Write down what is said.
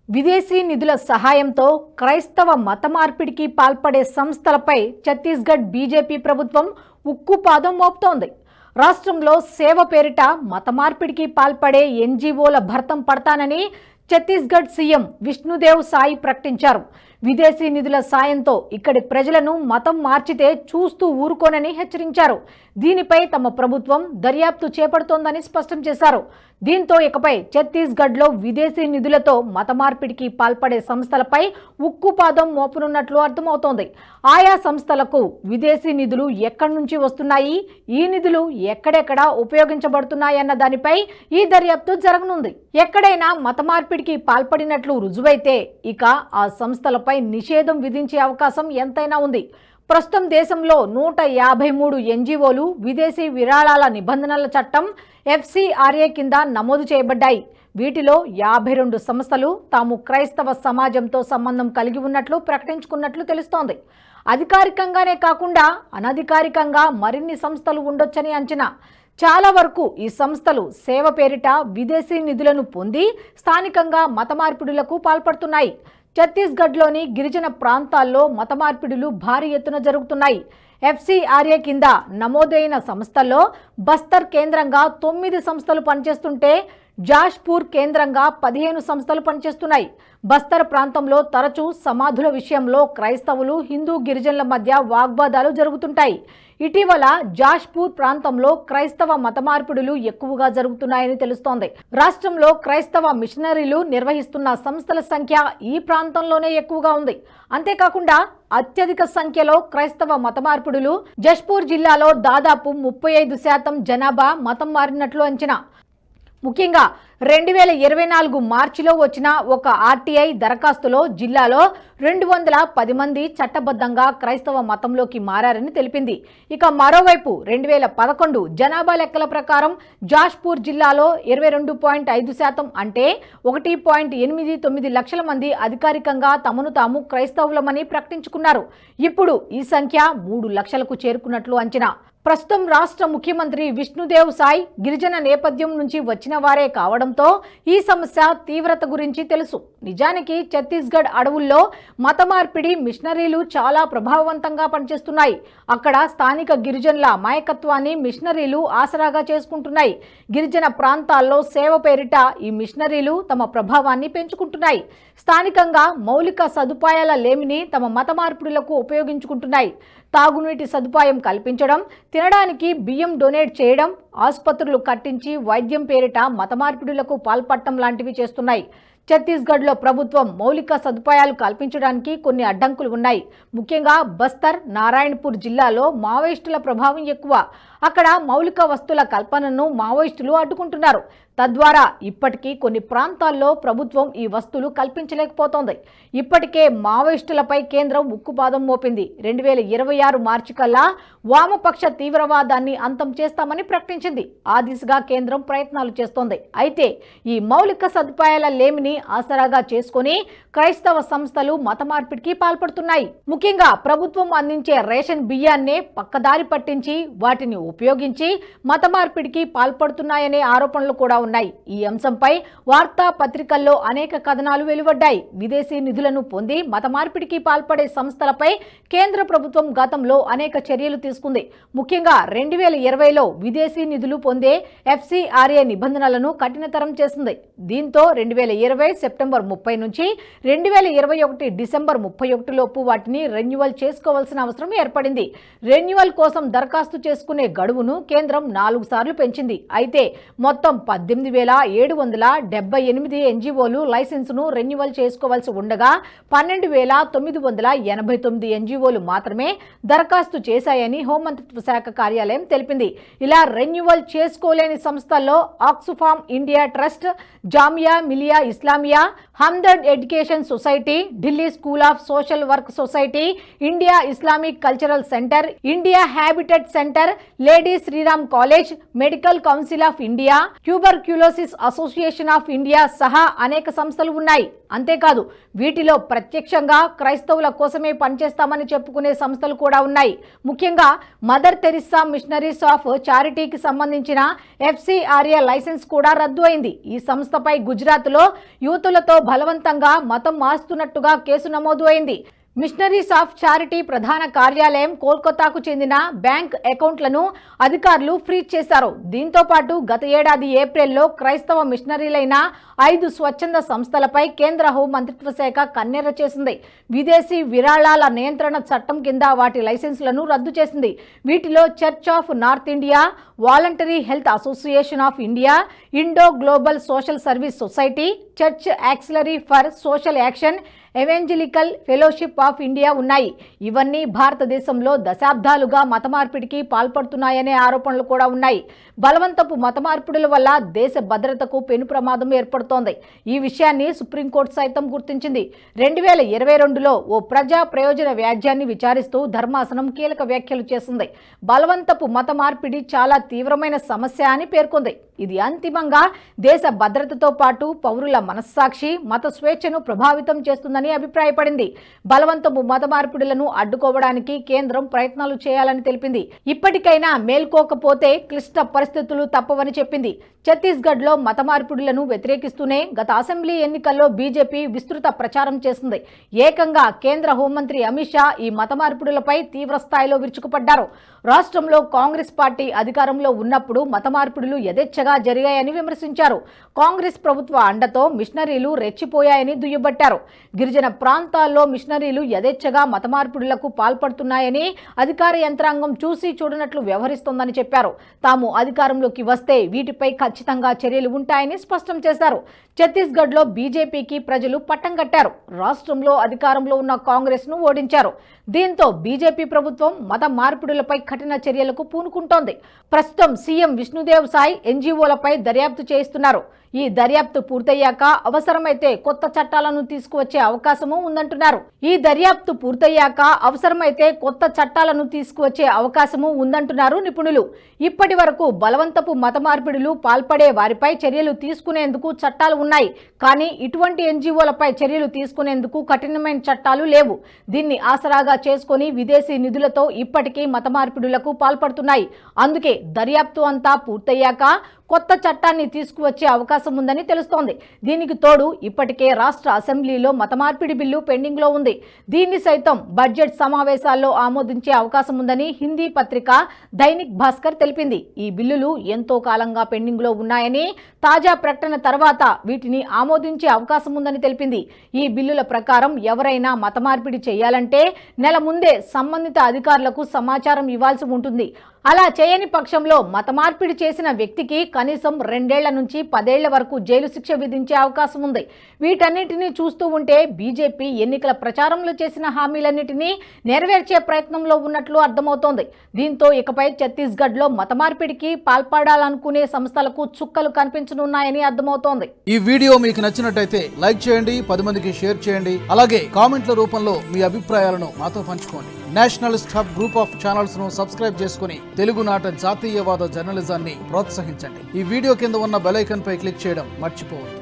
విదేశీ నిధుల సహాయంతో క్రైస్తవ మత మార్పిడికి పాల్పడే సంస్థలపై ఛత్తీస్గఢ్ బీజేపీ ప్రభుత్వం ఉక్కుపాదం మోపుతోంది. రాష్ట్రంలో సేవ పేరిట మత మార్పిడికి పాల్పడే ఎన్జీఓల భర్తం పడతానని ఛత్తీస్గఢ్ సీఎం విష్ణుదేవ్ సాయి ప్రకటించారు. విదేశీ నిధుల సాయంతో ఇక్కడి ప్రజలను మతం మార్చితే చూస్తూ ఊరుకోనని హెచ్చరించారు. దీనిపై తమ ప్రభుత్వం దర్యాప్తు చేపడుతోందని స్పష్టం చేశారు. దీంతో ఇకపై ఛత్తీస్గఢ్లో విదేశీ నిధులతో మత మార్పిడికి పాల్పడే సంస్థలపై ఉక్కుపాదం మోపనున్నట్లు అర్థమవుతోంది. ఆయా సంస్థలకు విదేశీ నిధులు ఎక్కడి నుంచి వస్తున్నాయి, ఈ నిధులు ఎక్కడెక్కడ ఉపయోగించబడుతున్నాయన్న దానిపై ఈ దర్యాప్తు జరగనుంది. ఎక్కడైనా మత మార్పిడికి పాల్పడినట్లు రుజువైతే ఇక ఆ సంస్థలపై నిషేధం విధించే అవకాశం ఎంతైనా ఉంది. ప్రస్తుతం దేశంలో 153 ఎన్జీఓలు విదేశీ విరాళాల నిబంధనల చట్టం FCRA కింద నమోదు చేయబడ్డాయి. వీటిలో 52 సంస్థలు తాము క్రైస్తవ సమాజంతో సంబంధం కలిగి ఉన్నట్లు ప్రకటించుకున్నట్లు తెలుస్తోంది. అధికారికంగానే కాకుండా అనధికారికంగా మరిన్ని సంస్థలు ఉండొచ్చని అంచనా. చాలా వరకు ఈ సంస్థలు సేవ పేరిట విదేశీ నిధులను పొంది స్థానికంగా మత మార్పిడులకు పాల్పడుతున్నాయి. ఛత్తీస్గఢ్లోని గిరిజన ప్రాంతాల్లో మత మార్పిడులు భారీ ఎత్తున జరుగుతున్నాయి. FCRA కింద నమోదైన సంస్థల్లో బస్తర్ కేంద్రంగా 9 సంస్థలు పనిచేస్తుంటే జాష్పూర్ కేంద్రంగా 15 సంస్థలు పనిచేస్తున్నాయి. బస్తర్ ప్రాంతంలో తరచూ సమాధుల విషయంలో క్రైస్తవులు, హిందూ గిరిజనుల మధ్య వాగ్వాదాలు జరుగుతుంటాయి. ఇటీవల జాష్పూర్ ప్రాంతంలో క్రైస్తవ మత మార్పిడులు ఎక్కువగా జరుగుతున్నాయని తెలుస్తోంది. రాష్ట్రంలో క్రైస్తవ మిషనరీలు నిర్వహిస్తున్న సంస్థల సంఖ్య ఈ ప్రాంతంలోనే ఎక్కువగా ఉంది. అంతేకాకుండా అత్యధిక సంఖ్యలో క్రైస్తవ మత మార్పిడులు జష్పూర్ జిల్లాలో దాదాపు 35% జనాభా మతం మారినట్లు అంచనా. ముఖ్యంగా 2024 మార్చిలో వచ్చిన ఒక RTI దరఖాస్తులో జిల్లాలో 210 మంది చట్టబద్ధంగా క్రైస్తవ మతంలోకి మారారని తెలిపింది. ఇక మరోవైపు 2011 జనాభా లెక్కల ప్రకారం జాష్పూర్ జిల్లాలో 22.5% అంటే 1.89 లక్షల మంది అధికారికంగా తమను తాము క్రైస్తవులమని ప్రకటించుకున్నారు. ఇప్పుడు ఈ సంఖ్య 3 లక్షలకు చేరుకున్నట్లు అంచనా. ప్రస్తుతం రాష్ట్ర ముఖ్యమంత్రి విష్ణుదేవ్ సాయి గిరిజన నేపథ్యం నుంచి వచ్చిన వారే కావడంతో ఈ సమస్య తీవ్రత గురించి తెలుసు. నిజానికి ఛత్తీస్గఢ్ అడవుల్లో మత మార్పిడి మిషనరీలు చాలా ప్రభావవంతంగా పనిచేస్తున్నాయి. అక్కడ స్థానిక గిరిజనుల అమాయకత్వాన్ని మిషనరీలు ఆసరాగా చేసుకుంటున్నాయి. గిరిజన ప్రాంతాల్లో సేవ పేరిట ఈ మిషనరీలు తమ ప్రభావాన్ని పెంచుకుంటున్నాయి. స్థానికంగా మౌలిక సదుపాయాల లేమిని తమ మత మార్పిడులకు ఉపయోగించుకుంటున్నాయి. తాగునీటి సదుపాయం కల్పించడం, తినడానికి బియ్యం డొనేట్ చేయడం, ఆసుపత్రులు కట్టించి వైద్యం పేరిట మత మార్పిడులకు పాల్పడటం లాంటివి చేస్తున్నాయి. ఛత్తీస్గఢ్లో ప్రభుత్వం మౌలిక సదుపాయాలు కల్పించడానికి కొన్ని అడ్డంకులు ఉన్నాయి. ముఖ్యంగా బస్తర్, నారాయణపూర్ జిల్లాలో మావోయిస్టుల ప్రభావం ఎక్కువ. అక్కడ మౌలిక వస్తువుల కల్పనను మావోయిస్టులు అడ్డుకుంటున్నారు. తద్వారా ఇప్పటికీ కొన్ని ప్రాంతాల్లో ప్రభుత్వం ఈ వస్తువులు కల్పించలేకపోతోంది. ఇప్పటికే మావోయిస్టులపై కేంద్రం ఉక్కుపాదం మోపింది. 2026 మార్చి కల్లా వామపక్ష తీవ్రవాదాన్ని అంతం చేస్తామని ప్రకటించింది. ఆ దిశగా కేంద్రం ప్రయత్నాలు చేస్తోంది. అయితే ఈ మౌలిక సదుపాయాల లేమిని ఆసరాగా చేసుకుని క్రైస్తవ సంస్థలు మత మార్పిడికి పాల్పడుతున్నాయి. ముఖ్యంగా ప్రభుత్వం అందించే రేషన్ బియ్యాన్నే పక్కదారి పట్టించి వాటిని ఉపయోగించి మత మార్పిడికి పాల్పడుతున్నాయనే ఆరోపణలు కూడా ఉన్నాయి. ఈ అంశంపై వార్తా పత్రికల్లో అనేక కథనాలు వెలువడ్డాయి. విదేశీ నిధులను పొంది మత మార్పిడికి పాల్పడే సంస్థలపై కేంద్ర ప్రభుత్వం గతంలో అనేక చర్యలు తీసుకుంది. ముఖ్యంగా 2020లో విదేశీ నిధులు పొందే FCRA నిబంధనలను కఠినతరం చేసింది. దీంతో 2020 సెప్టెంబర్ 30 నుంచి 2021 డిసెంబర్ 31 లోపు వాటిని రెన్యువల్ చేసుకోవాల్సిన అవసరం ఏర్పడింది. రెన్యువల్ కోసం దరఖాస్తు చేసుకునే గడువును కేంద్రం 4 సార్లు పెంచింది. అయితే మొత్తం 18,778 ఎన్జీఓలు లైసెన్సును రెన్యువల్ చేసుకోవాల్సి ఉండగా 12,989 ఎన్జీఓలు మాత్రమే దరఖాస్తు చేశాయని హోంమంత్రిత్వ శాఖ కార్యాలయం తెలిపింది. ఇలా రెన్యువల్ చేసుకోలేని సంస్థల్లో Oxfam India trust, Jamia Millia Islamia, Hamdard education society, Delhi school of social work society, India Islamic cultural centre, India habitat centre, lady Shriram college, medical council of India, tuberculosis association of India సహా అనేక సంస్థలు ఉన్నాయి. అంతేకాదు వీటిలో ప్రత్యక్షంగా క్రైస్తవుల కోసమే పనిచేస్తామని చెప్పుకునే సంస్థలు కూడా ఉన్నాయి. ముఖ్యంగా మదర్ తెరిస్సా మిషనరీస్ ఆఫ్ చారిటీకి సంబంధించిన FCRA లైసెన్స్ కూడా రద్దు అయింది. ఈ సంస్థపై గుజరాత్లో యువతులతో బలవంతంగా మతం మార్చుతున్నట్టుగా కేసు నమోదు అయింది. మిషనరీస్ ఆఫ్ చారిటీ ప్రధాన కార్యాలయం కోల్కతాకు చెందిన బ్యాంక్ అకౌంట్లను అధికారులు ఫ్రీజ్ చేశారు. దీంతో పాటు గత ఏడాది ఏప్రిల్లో క్రైస్తవ మిషనరీలైన 5 స్వచ్ఛంద సంస్థలపై కేంద్ర హోం మంత్రిత్వ శాఖ కన్నెర్ర చేసింది. విదేశీ విరాళాల నియంత్రణ చట్టం కింద వాటి లైసెన్సులను రద్దు చేసింది. వీటిలో church of North India, voluntary health association of India, Indo global social service society, church auxiliary for social action, evangelical fellowship of India ఉన్నాయి. ఇవన్నీ భారతదేశంలో దశాబ్దాలుగా మత మార్పిడికి పాల్పడుతున్నాయనే ఆరోపణలు కూడా ఉన్నాయి. బలవంతపు మత మార్పిడుల వల్ల దేశ భద్రతకు పెను ప్రమాదం ఏర్పడుతోంది. ఈ విషయాన్ని సుప్రీంకోర్టు సైతం గుర్తించింది. 2022లో ఓ ప్రజా ప్రయోజన వ్యాజ్యాన్ని విచారిస్తూ ధర్మాసనం కీలక వ్యాఖ్యలు చేసింది. బలవంతపు మత మార్పిడి చాలా తీవ్రమైన సమస్య అని పేర్కొంది. ఇది అంతిమంగా దేశ భద్రతతో పాటు పౌరుల మనస్సాక్షి, మత స్వేచ్ఛను ప్రభావితం చేస్తుందని అభిప్రాయపడింది. బలవంతపు మత మార్పిడులను అడ్డుకోవడానికి కేంద్రం ప్రయత్నాలు చేయాలని తెలిపింది. ఇప్పటికైనా మేల్కోకపోతే క్లిష్ట పరిస్థితులు తప్పవని చెప్పింది. ఛత్తీస్గఢ్లో మత మార్పిడులను వ్యతిరేకిస్తూనే గత అసెంబ్లీ ఎన్నికల్లో బీజేపీ విస్తృత ప్రచారం చేసింది. ఏకంగా కేంద్ర హోంమంత్రి అమిత్ షా ఈ మత మార్పిడులపై తీవ్ర స్థాయిలో విరుచుకుపడ్డారు. రాష్ట్రంలో కాంగ్రెస్ పార్టీ అధికారంలో ఉన్నప్పుడు మత మార్పిడులు యథేచ్ఛగా జరిగాయని విమర్శించారు. కాంగ్రెస్ ప్రభుత్వ అండతో మిషనరీలు రెచ్చిపోయాయని దుయ్యబట్టారు. గిరిజన ప్రాంతాల్లో మిషనరీలు యథేచ్ఛగా మత మార్పిడులకు పాల్పడుతున్నాయని అధికార యంత్రాంగం చూసి చూడనట్లు వ్యవహరిస్తోందని చెప్పారు. తాము అధికారంలోకి వస్తే వీటిపై ఖచ్చితంగా చర్యలు ఉంటాయని స్పష్టం చేశారు. ఛత్తీస్గఢ్లో బీజేపీకి ప్రజలు పట్టం కట్టారు. రాష్ట్రంలో అధికారంలో ఉన్న కాంగ్రెస్ ను ఓడించారు. దీంతో బీజేపీ ప్రభుత్వం మత మార్పిడులపై కఠిన చర్యలకు పూనుకుంటోంది. ప్రస్తుతం సీఎం విష్ణుదేవ్ సాయ్ ఎన్జీఓలపై దర్యాప్తు చేయిస్తున్నారు. ఈ దర్యాప్తు పూర్తయ్యాక అవసరమైతే కొత్త చట్టాలను తీసుకువచ్చే అవకాశము ఉందంటున్నారు నిపుణులు. ఇప్పటి వరకు బలవంతపు మత మార్పిడులు పాల్పడే వారిపై చర్యలు తీసుకునేందుకు చట్టాలు ఉన్నాయి. కానీ ఇటువంటి ఎన్జీఓలపై చర్యలు తీసుకునేందుకు కఠినమైన చట్టాలు లేవు. దీన్ని ఆసరాగా చేసుకుని విదేశీ నిధులతో ఇప్పటికీ మత మార్పిడులకు పాల్పడుతున్నాయి. అందుకే దర్యాప్తు అంతా పూర్తయ్యాక కొత్త చట్టాన్ని తీసుకువచ్చే అవకాశం ఉందని తెలుస్తోంది. దీనికి తోడు ఇప్పటికే రాష్ట్ర అసెంబ్లీలో మత మార్పిడి బిల్లు పెండింగ్ లో ఉంది. దీన్ని సైతం బడ్జెట్ సమావేశాల్లో ఆమోదించే అవకాశం ఉందని హిందీ పత్రిక దైనిక్ భాస్కర్ తెలిపింది. ఈ బిల్లులు ఎంతో కాలంగా పెండింగ్ లో ఉన్నాయని, తాజా ప్రకటన తర్వాత వీటిని ఆమోదించే అవకాశం ఉందని తెలిపింది. ఈ బిల్లుల ప్రకారం ఎవరైనా మత మార్పిడి చేయాలంటే నెల ముందే సంబంధిత అధికారులకు సమాచారం ఇవ్వాల్సి ఉంటుంది. అలా చేయని పక్షంలో మత మార్పిడి చేసిన వ్యక్తికి కనీసం 2 ఏళ్ల నుంచి 10 ఏళ్ల వరకు జైలు శిక్ష విధించే అవకాశం ఉంది. వీటన్నిటినీ చూస్తూ ఉంటే బీజేపీ ఎన్నికల ప్రచారంలో చేసిన హామీలన్నిటినీ నెరవేర్చే ప్రయత్నంలో ఉన్నట్లు అర్థమవుతోంది. దీంతో ఇకపై ఛత్తీస్గఢ్లో మత మార్పిడికి పాల్పడాలనుకునే సంస్థలకు చుక్కలు కనిపించనున్నాయని అర్థమవుతోంది. ఈ వీడియో మీకు నచ్చినట్టయితే లైక్ చేయండి, 10 మందికి షేర్ చేయండి. అలాగే కామెంట్ల రూపంలో మీ అభిప్రాయాలను మాతో పంచుకోండి. Nationalist hub group of channels ను సబ్స్క్రైబ్ చేసుకుని తెలుగునాట జాతీయవాద జర్నలిజాన్ని ప్రోత్సహించండి. ఈ వీడియో కింద ఉన్న బెల్ ఐకాన్ పై క్లిక్ చేయడం మర్చిపోవద్దు.